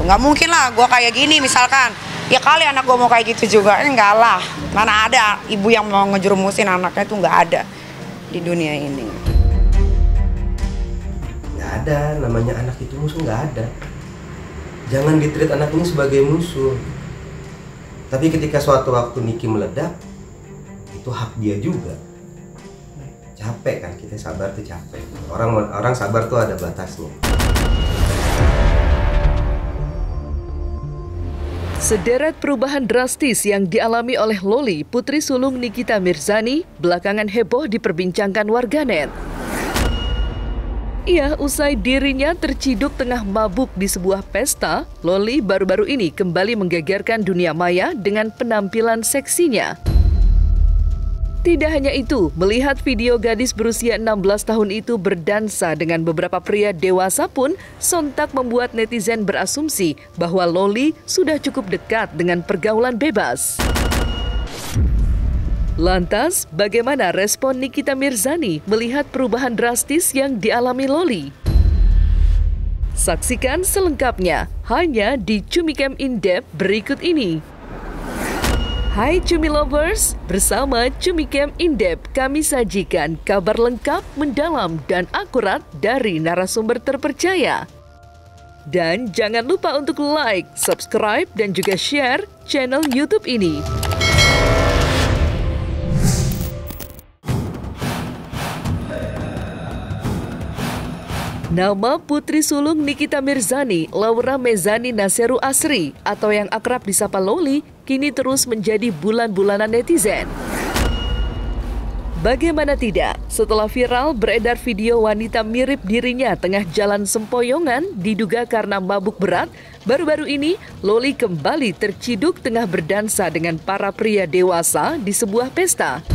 Nggak mungkin lah gue kayak gini misalkan. Ya kali anak gue mau kayak gitu juga. Enggak lah. Mana ada ibu yang mau ngejerumusin anaknya, itu nggak ada di dunia ini. Nggak ada, namanya anak itu musuh, nggak ada. Jangan ditreat anak ini sebagai musuh. Tapi ketika suatu waktu Niki meledak, itu hak dia juga. Capek kan, kita sabar tuh capek. Orang sabar tuh ada batasnya. Sederet perubahan drastis yang dialami oleh Loli, putri sulung Nikita Mirzani, belakangan heboh diperbincangkan warganet. Ia usai dirinya terciduk tengah mabuk di sebuah pesta, Loli baru-baru ini kembali menggegerkan dunia maya dengan penampilan seksinya. Tidak hanya itu, melihat video gadis berusia 16 tahun itu berdansa dengan beberapa pria dewasa pun sontak membuat netizen berasumsi bahwa Loli sudah cukup dekat dengan pergaulan bebas. Lantas, bagaimana respon Nikita Mirzani melihat perubahan drastis yang dialami Loli? Saksikan selengkapnya hanya di Cumicam In-Depth berikut ini. Hai Cumi Lovers, bersama Cumicam In-Depth kami sajikan kabar lengkap, mendalam, dan akurat dari narasumber terpercaya. Dan jangan lupa untuk like, subscribe, dan juga share channel YouTube ini. Nama putri sulung Nikita Mirzani, Laura Mezani Naseru Asri, atau yang akrab disapa Loli, kini terus menjadi bulan-bulanan netizen. Bagaimana tidak, setelah viral beredar video wanita mirip dirinya tengah jalan sempoyongan diduga karena mabuk berat, baru-baru ini Loli kembali terciduk tengah berdansa dengan para pria dewasa di sebuah pesta.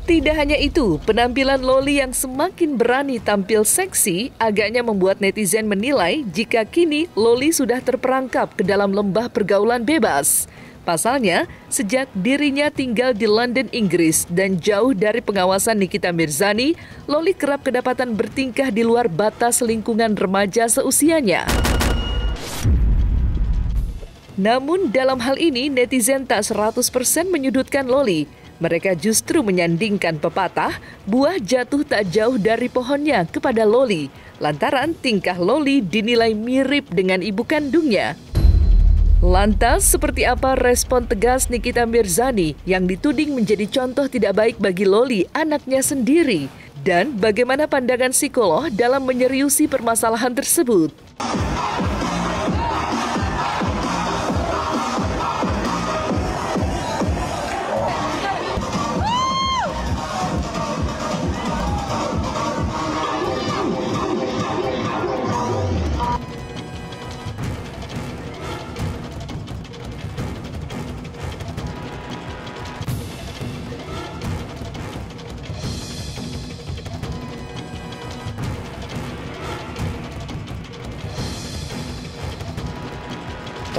Tidak hanya itu, penampilan Loli yang semakin berani tampil seksi agaknya membuat netizen menilai jika kini Loli sudah terperangkap ke dalam lembah pergaulan bebas. Pasalnya, sejak dirinya tinggal di London, Inggris dan jauh dari pengawasan Nikita Mirzani, Loli kerap kedapatan bertingkah di luar batas lingkungan remaja seusianya. Namun dalam hal ini netizen tak 100% menyudutkan Loli. Mereka justru menyandingkan pepatah, buah jatuh tak jauh dari pohonnya kepada Loli, lantaran tingkah Loli dinilai mirip dengan ibu kandungnya. Lantas, seperti apa respon tegas Nikita Mirzani yang dituding menjadi contoh tidak baik bagi Loli, anaknya sendiri? Dan bagaimana pandangan psikolog dalam menyeriusi permasalahan tersebut?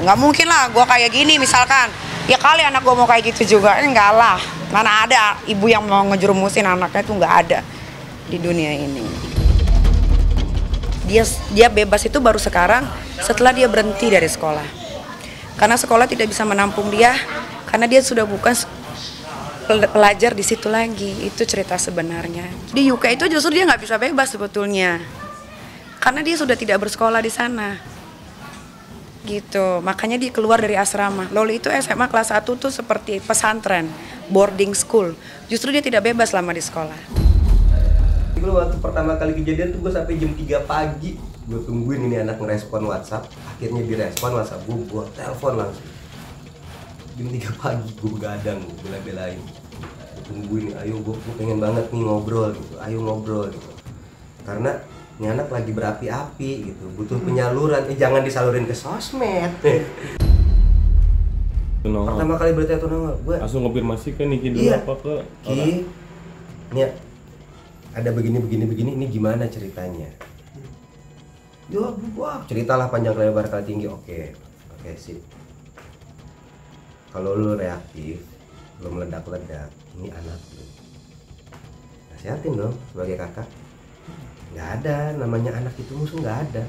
Nggak mungkin lah gue kayak gini misalkan. Ya kali anak gue mau kayak gitu juga. Enggak lah. Mana ada ibu yang mau ngejerumusin anaknya, itu nggak ada di dunia ini. Dia bebas itu baru sekarang setelah dia berhenti dari sekolah. Karena sekolah tidak bisa menampung dia, karena dia sudah bukan pelajar di situ lagi. Itu cerita sebenarnya. Di UK itu justru dia nggak bisa bebas sebetulnya. Karena dia sudah tidak bersekolah di sana. Gitu, makanya dia keluar dari asrama. Loli itu SMA kelas 1 tuh seperti pesantren, boarding school. Justru dia tidak bebas lama di sekolah. Gue waktu pertama kali kejadian tuh gue sampai jam 3 pagi gue tungguin ini anak ngerespon WhatsApp. Akhirnya direspon WhatsApp gue telepon langsung. Jam 3 pagi gue begadang, gue bela-belain. Gue tungguin, ayo gue pengen banget nih ngobrol gitu, ayo ngobrol gitu. Karena ini anak lagi berapi-api gitu, butuh penyaluran. Jangan disalurin ke sosmed. Pertama kali berita itu gue langsung konfirmasi ke Niki dulu, apa ke Ki, ini ada begini, ini gimana ceritanya? Ya, wah, ceritalah panjang lebar kali tinggi. Oke, sip. Kalau lu reaktif, lu meledak-ledak, ini anak lu. Nasihatin dong sebagai kakak. Nggak ada, namanya anak itu musuh, nggak ada.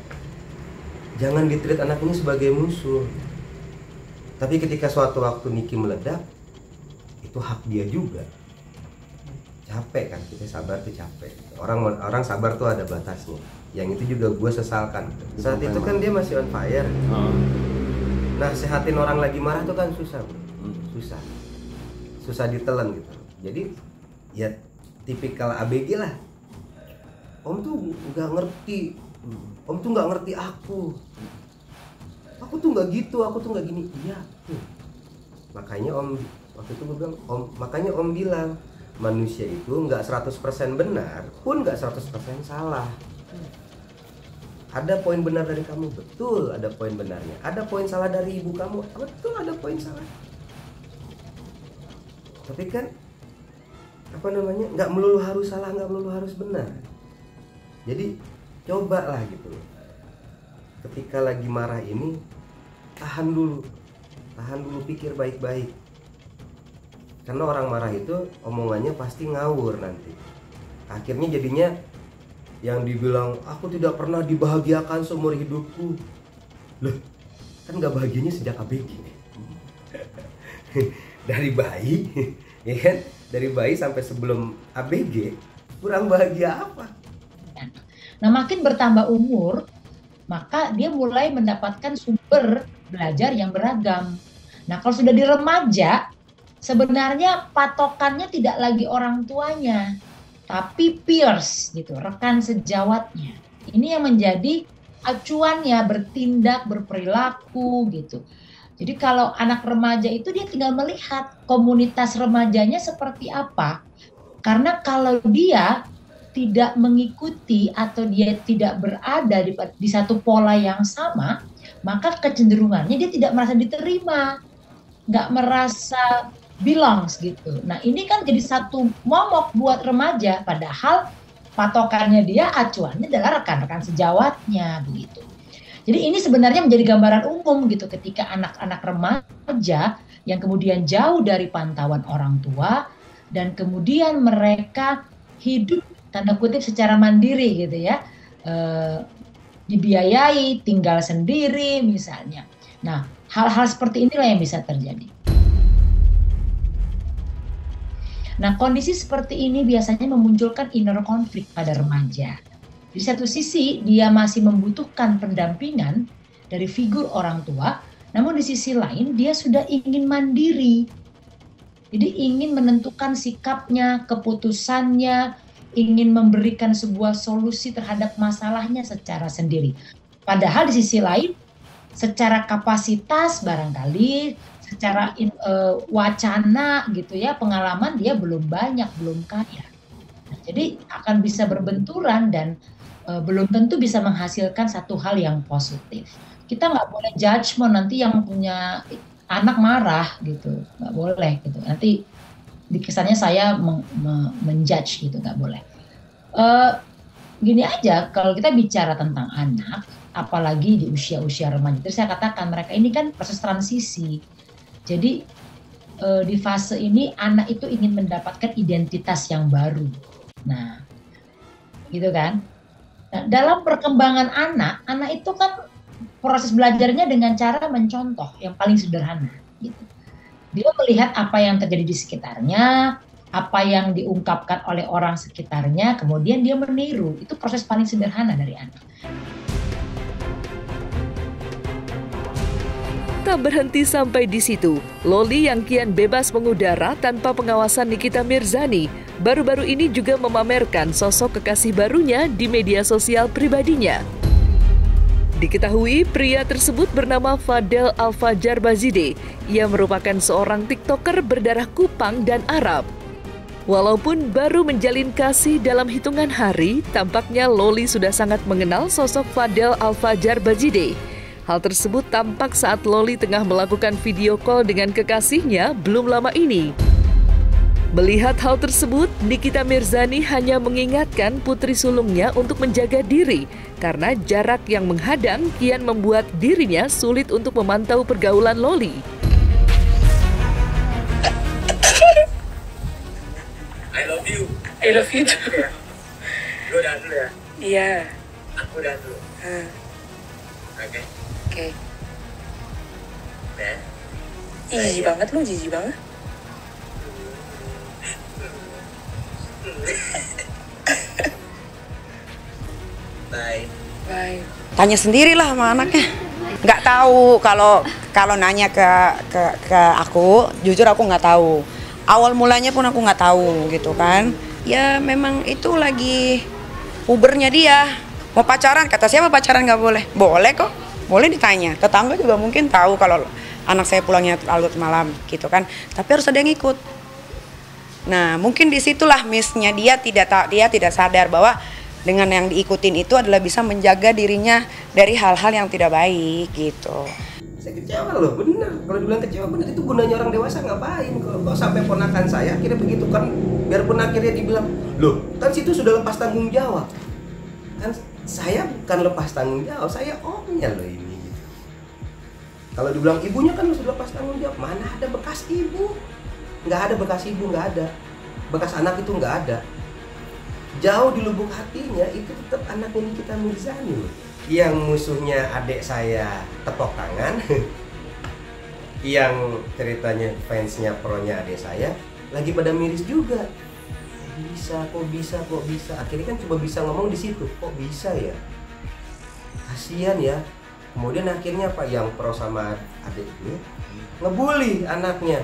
jangan ditreat anak ini sebagai musuh. Tapi ketika suatu waktu Niki meledak, itu hak dia juga. Capek kan, kita sabar tuh capek. Orang sabar tuh ada batasnya. Yang itu juga gue sesalkan. Saat itu kan dia masih on fire. Nah, sehatin orang lagi marah tuh kan susah, bro. Susah ditelan gitu. Jadi ya tipikal ABG lah. Om tuh nggak ngerti. Om tuh nggak ngerti aku. Aku tuh nggak gitu, aku tuh nggak gini. Iya. Makanya Om waktu itu gue bilang, makanya Om bilang manusia itu nggak 100% benar, pun nggak 100% salah. Ada poin benar dari kamu, betul, ada poin benarnya. Ada poin salah dari ibu kamu, betul, ada poin salah. Tapi kan apa namanya, nggak melulu harus salah, nggak melulu harus benar. Jadi cobalah gitu loh. Ketika lagi marah ini, tahan dulu, pikir baik-baik. Karena orang marah itu omongannya pasti ngawur nanti. Akhirnya jadinya yang dibilang aku tidak pernah dibahagiakan seumur hidupku. Loh, kan nggak bahagianya sejak ABG. Dari bayi, ya kan? Dari bayi sampai sebelum ABG, kurang bahagia apa? Nah, makin bertambah umur, maka dia mulai mendapatkan sumber belajar yang beragam. Nah, kalau sudah di remaja, sebenarnya patokannya tidak lagi orang tuanya, tapi peers gitu, rekan sejawatnya. Ini yang menjadi acuannya bertindak, berperilaku gitu. Jadi kalau anak remaja itu dia tinggal melihat komunitas remajanya seperti apa. Karena kalau dia tidak mengikuti atau dia tidak berada di satu pola yang sama, maka kecenderungannya dia tidak merasa diterima, nggak merasa belongs gitu. Nah, ini kan jadi satu momok buat remaja, padahal patokannya dia, acuannya adalah rekan-rekan sejawatnya begitu. Jadi ini sebenarnya menjadi gambaran umum gitu ketika anak-anak remaja yang kemudian jauh dari pantauan orang tua dan kemudian mereka hidup tanda kutip secara mandiri gitu ya, dibiayai, tinggal sendiri misalnya. Nah, hal-hal seperti inilah yang bisa terjadi. Nah, kondisi seperti ini biasanya memunculkan inner konflik pada remaja. Di satu sisi, dia masih membutuhkan pendampingan dari figur orang tua, namun di sisi lain, dia sudah ingin mandiri. Jadi ingin menentukan sikapnya, keputusannya, ingin memberikan sebuah solusi terhadap masalahnya secara sendiri. Padahal di sisi lain, secara kapasitas barangkali, secara wacana gitu ya, pengalaman dia belum banyak, belum kaya. Nah, jadi akan bisa berbenturan dan belum tentu bisa menghasilkan satu hal yang positif. Kita nggak boleh judgement nanti yang punya anak marah gitu, nggak boleh gitu. Nanti dikesannya saya menjudge gitu, nggak boleh. Gini aja, kalau kita bicara tentang anak, apalagi di usia-usia remaja, terus saya katakan mereka ini kan proses transisi. Jadi di fase ini anak itu ingin mendapatkan identitas yang baru. Nah, gitu kan. Nah, dalam perkembangan anak itu kan proses belajarnya dengan cara mencontoh yang paling sederhana. Gitu. Dia melihat apa yang terjadi di sekitarnya, apa yang diungkapkan oleh orang sekitarnya, kemudian dia meniru. Itu proses paling sederhana dari anak. Tak berhenti sampai di situ, Loli yang kian bebas mengudara tanpa pengawasan Nikita Mirzani baru-baru ini juga memamerkan sosok kekasih barunya di media sosial pribadinya. Diketahui pria tersebut bernama Fadel Al-Fajar Bazide. Ia merupakan seorang TikToker berdarah Kupang dan Arab. Walaupun baru menjalin kasih dalam hitungan hari, tampaknya Loli sudah sangat mengenal sosok Fadel Al-Fajar Bazide. Hal tersebut tampak saat Loli tengah melakukan video call dengan kekasihnya belum lama ini. Melihat hal tersebut, Nikita Mirzani hanya mengingatkan putri sulungnya untuk menjaga diri karena jarak yang menghadang kian membuat dirinya sulit untuk memantau pergaulan Loli. I love you. I love you too. Lu udahan dulu ya? Iya. Aku udahan dulu. Oke. Oke. Nah, Jijik banget lu, jijik banget. bye. Bye. Tanya sendirilah sama anaknya. Nggak tahu kalau nanya ke aku, jujur aku nggak tahu. Awal mulanya pun aku nggak tahu gitu kan. Ya memang itu lagi pubernya dia. Mau pacaran, kata siapa pacaran nggak boleh? Boleh kok, boleh ditanya. Tetangga juga mungkin tahu kalau anak saya pulangnya larut malam gitu kan. Tapi harus ada yang ikut. Nah mungkin disitulah miss-nya dia tidak sadar bahwa dengan yang diikutin itu adalah bisa menjaga dirinya dari hal-hal yang tidak baik gitu. Saya kecewa loh, bener. Kalau dibilang kecewa bener, itu gunanya orang dewasa ngapain? Kalau sampai ponakan saya akhirnya begitu kan, biarpun akhirnya dibilang, loh kan situ sudah lepas tanggung jawab. Kan saya bukan lepas tanggung jawab, saya omnya loh ini. Gitu. Kalau dibilang ibunya kan sudah lepas tanggung jawab, mana ada bekas ibu? Nggak ada bekas ibu, nggak ada. Bekas anak itu nggak ada. Jauh di lubuk hatinya itu tetap anaknya Nikita Mirzani loh. Yang musuhnya adik saya tepok tangan, yang ceritanya fansnya pronya adik saya lagi pada miris juga. Kok bisa. Akhirnya kan coba bisa ngomong di situ. Kok bisa ya? Kasian ya. Kemudian akhirnya apa yang pro sama adik gue ngebully anaknya.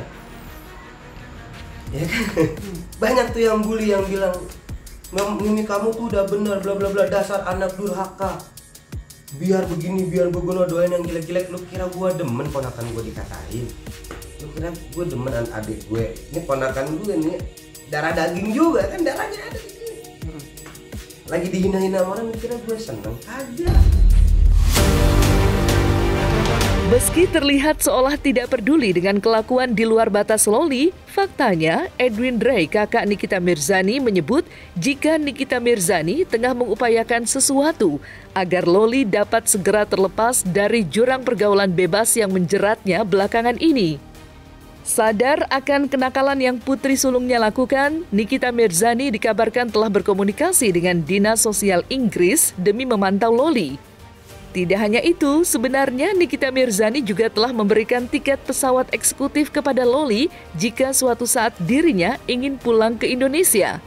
Ya kan? Banyak tuh yang bully yang bilang, "Mimi kamu tuh udah bener bla bla bla, dasar anak durhaka. Biar begini, biar begini, doain yang jelek-jelek." Lu kira gua demen ponakan gua dikatain? Lu kira gua demen adik gue? Ini ponakan gue nih darah daging juga kan, darahnya ada di sini. Lagi dihina-hina orang, lu kira gue seneng? Kagak. Meski terlihat seolah tidak peduli dengan kelakuan di luar batas Loli, faktanya Edwin Drey, kakak Nikita Mirzani, menyebut jika Nikita Mirzani tengah mengupayakan sesuatu agar Loli dapat segera terlepas dari jurang pergaulan bebas yang menjeratnya belakangan ini. Sadar akan kenakalan yang putri sulungnya lakukan, Nikita Mirzani dikabarkan telah berkomunikasi dengan Dinas Sosial Inggris demi memantau Loli. Tidak hanya itu, sebenarnya Nikita Mirzani juga telah memberikan tiket pesawat eksekutif kepada Loli jika suatu saat dirinya ingin pulang ke Indonesia.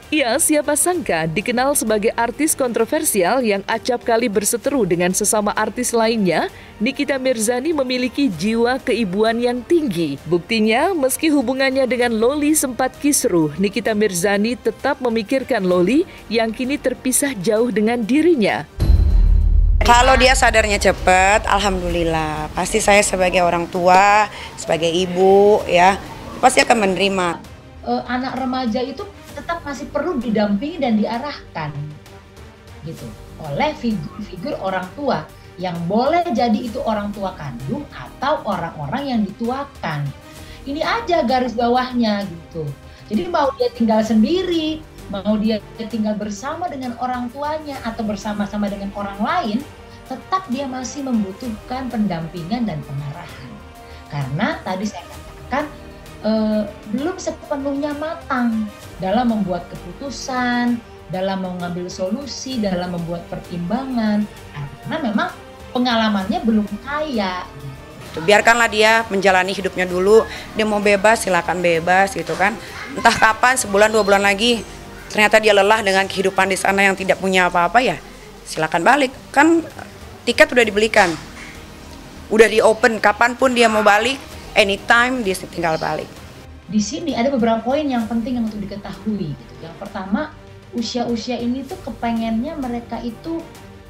Ia siapa sangka dikenal sebagai artis kontroversial yang acap kali berseteru dengan sesama artis lainnya, Nikita Mirzani memiliki jiwa keibuan yang tinggi. Buktinya, meski hubungannya dengan Loli sempat kisruh, Nikita Mirzani tetap memikirkan Loli yang kini terpisah jauh dengan dirinya. Kalau dia sadarnya cepat, alhamdulillah. Pasti saya sebagai orang tua, sebagai ibu, ya pasti akan menerima. Anak remaja itu tetap masih perlu didampingi dan diarahkan, gitu, oleh figur-figur orang tua yang boleh jadi itu orang tua kandung atau orang-orang yang dituakan. Ini aja garis bawahnya, gitu. Jadi mau dia tinggal sendiri, mau dia tinggal bersama dengan orang tuanya atau bersama-sama dengan orang lain, tetap dia masih membutuhkan pendampingan dan pengarahan. Karena tadi saya katakan belum sepenuhnya matang dalam membuat keputusan, dalam mengambil solusi, dalam membuat pertimbangan, karena memang pengalamannya belum kaya. Biarkanlah dia menjalani hidupnya dulu. Dia mau bebas, silakan bebas gitu kan. Entah kapan, sebulan 2 bulan lagi, ternyata dia lelah dengan kehidupan di sana yang tidak punya apa-apa, ya silakan balik. Kan tiket udah dibelikan, udah di open, kapanpun dia mau balik, anytime dia tinggal balik. Di sini ada beberapa poin yang penting untuk diketahui. Gitu. Yang pertama, usia-usia ini tuh kepengennya mereka itu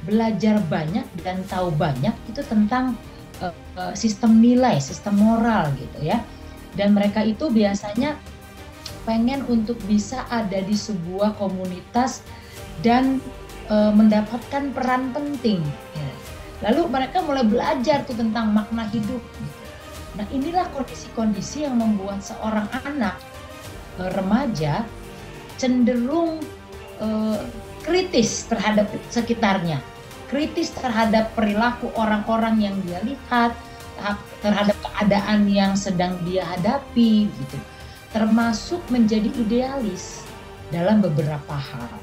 belajar banyak dan tahu banyak itu tentang sistem nilai, sistem moral gitu ya. Dan mereka itu biasanya pengen untuk bisa ada di sebuah komunitas dan mendapatkan peran penting. Ya. Lalu mereka mulai belajar tuh tentang makna hidup. Gitu. Nah inilah kondisi-kondisi yang membuat seorang anak remaja cenderung kritis terhadap sekitarnya, kritis terhadap perilaku orang-orang yang dia lihat, terhadap keadaan yang sedang dia hadapi, gitu. Termasuk menjadi idealis dalam beberapa hal.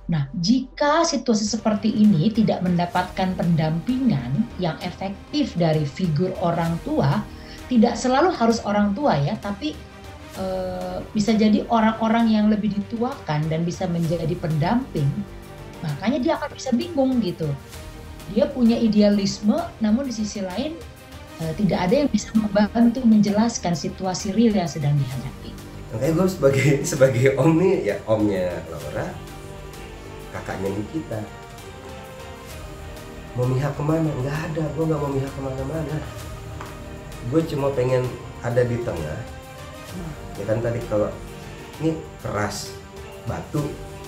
Nah, jika situasi seperti ini tidak mendapatkan pendampingan yang efektif dari figur orang tua, tidak selalu harus orang tua ya, tapi bisa jadi orang-orang yang lebih dituakan dan bisa menjadi pendamping, makanya dia akan bisa bingung gitu. Dia punya idealisme, namun di sisi lain tidak ada yang bisa membantu menjelaskan situasi real yang sedang dihadapi. Makanya gue sebagai om nih, ya omnya Laura, kakaknya Nikita, mau mihak kemana? Nggak ada, gue nggak mau mihak kemana-mana. Gue cuma pengen ada di tengah. Ya kan tadi kalau ini keras batu,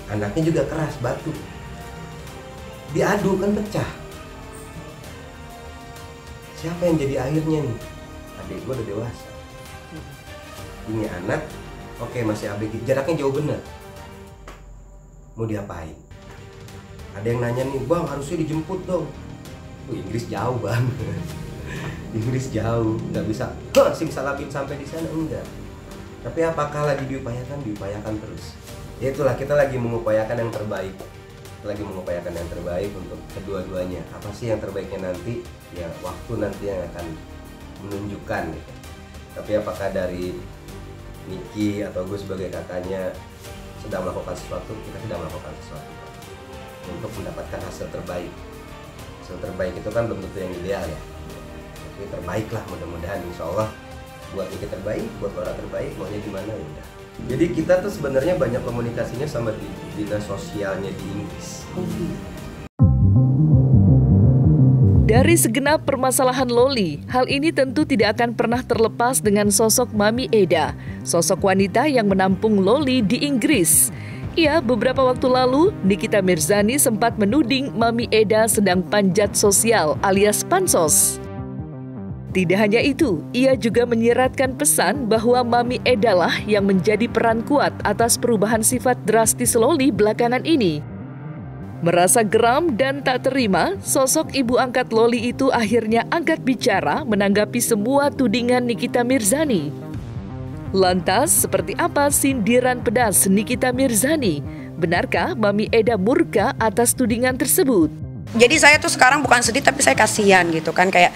anaknya juga keras batu, diadu kan pecah. Siapa yang jadi akhirnya nih? Adik gue udah dewasa. Ini anak, oke masih ABG, jaraknya jauh bener. Mau diapain? Ada yang nanya nih, bang harusnya dijemput dong. Inggris jauh bang. Inggris jauh, nggak bisa simsalabim sampai di sana, enggak. Tapi apakah lagi diupayakan? Diupayakan terus. Ya itulah, kita lagi mengupayakan yang terbaik. Kita lagi mengupayakan yang terbaik untuk kedua-duanya. Apa sih yang terbaiknya nanti? Ya waktu nanti yang akan menunjukkan gitu. Tapi apakah dari Niki atau gue sebagai kakaknya sedang melakukan sesuatu, kita sedang melakukan sesuatu untuk mendapatkan hasil terbaik. Hasil terbaik itu kan belum tentu yang ideal ya, tapi terbaik lah, mudah-mudahan insya Allah buat Niki terbaik, buat orang terbaik, maunya gimana ya udah. Jadi kita tuh sebenarnya banyak komunikasinya sama di dinas sosialnya di Inggris. Dari segenap permasalahan Loli, hal ini tentu tidak akan pernah terlepas dengan sosok Mami Eda, sosok wanita yang menampung Loli di Inggris. Ya, beberapa waktu lalu, Nikita Mirzani sempat menuding Mami Eda sedang panjat sosial alias pansos. Tidak hanya itu, ia juga menyiratkan pesan bahwa Mami Eda lah yang menjadi peran kuat atas perubahan sifat drastis Loli belakangan ini. Merasa geram dan tak terima, sosok ibu angkat Loli itu akhirnya angkat bicara menanggapi semua tudingan Nikita Mirzani. Lantas, seperti apa sindiran pedas Nikita Mirzani? Benarkah Mami Eda murka atas tudingan tersebut? Jadi saya tuh sekarang bukan sedih tapi saya kasihan gitu kan, kayak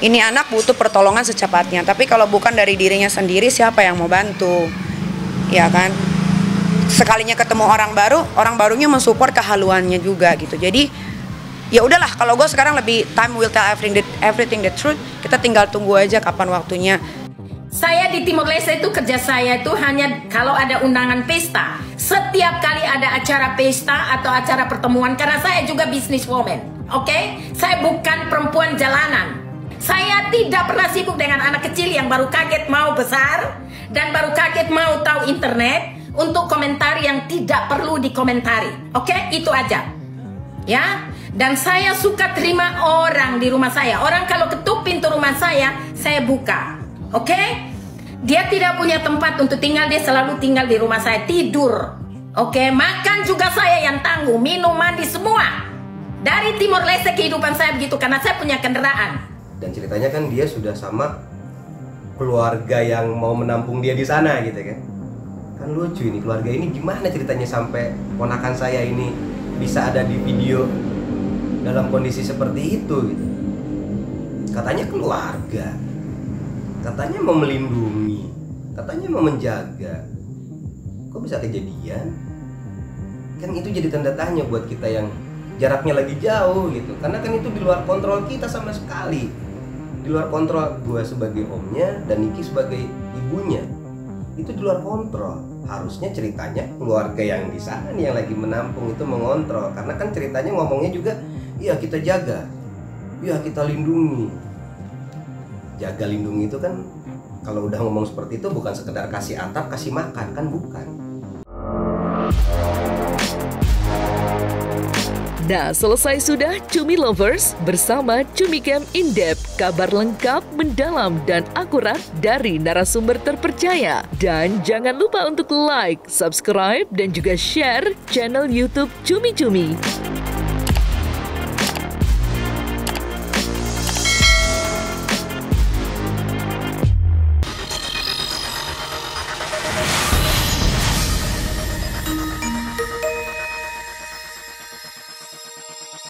ini anak butuh pertolongan secepatnya. Tapi kalau bukan dari dirinya sendiri, siapa yang mau bantu? Ya kan? Sekalinya ketemu orang baru, orang barunya mensupport kehaluannya juga gitu. Jadi ya udahlah, kalau gue sekarang lebih time will tell everything the truth. Kita tinggal tunggu aja kapan waktunya. Saya di Timor Leste itu kerja saya itu hanya kalau ada undangan pesta. Setiap kali ada acara pesta atau acara pertemuan, karena saya juga businesswoman, oke? Saya bukan perempuan jalanan. Saya tidak pernah sibuk dengan anak kecil yang baru kaget mau besar dan baru kaget mau tahu internet untuk komentar yang tidak perlu dikomentari, oke? Itu aja, ya. Dan saya suka terima orang di rumah saya. Orang kalau ketuk pintu rumah saya buka, oke? Dia tidak punya tempat untuk tinggal, dia selalu tinggal di rumah saya, tidur, oke? Makan juga saya yang tanggung, minum, mandi, semua. Dari Timor Leste kehidupan saya begitu, karena saya punya kendaraan. Dan ceritanya kan dia sudah sama keluarga yang mau menampung dia di sana gitu kan. Kan lucu ini, keluarga ini gimana ceritanya sampai ponakan saya ini bisa ada di video dalam kondisi seperti itu gitu. Katanya keluarga, katanya mau melindungi, katanya mau menjaga, kok bisa kejadian? Kan itu jadi tanda tanya buat kita yang jaraknya lagi jauh gitu. Karena kan itu di luar kontrol kita sama sekali, di luar kontrol gue sebagai omnya dan Niki sebagai ibunya. Itu di luar kontrol. Harusnya ceritanya keluarga yang di sana nih yang lagi menampung itu mengontrol. Karena kan ceritanya ngomongnya juga, iya kita jaga, iya kita lindungi. Jaga lindungi itu kan kalau udah ngomong seperti itu bukan sekedar kasih atap, kasih makan, kan bukan. Nah, selesai sudah Cumi Lovers bersama Cumi Camp In-Depth, kabar lengkap, mendalam, dan akurat dari narasumber terpercaya. Dan jangan lupa untuk like, subscribe, dan juga share channel YouTube Cumi Cumi.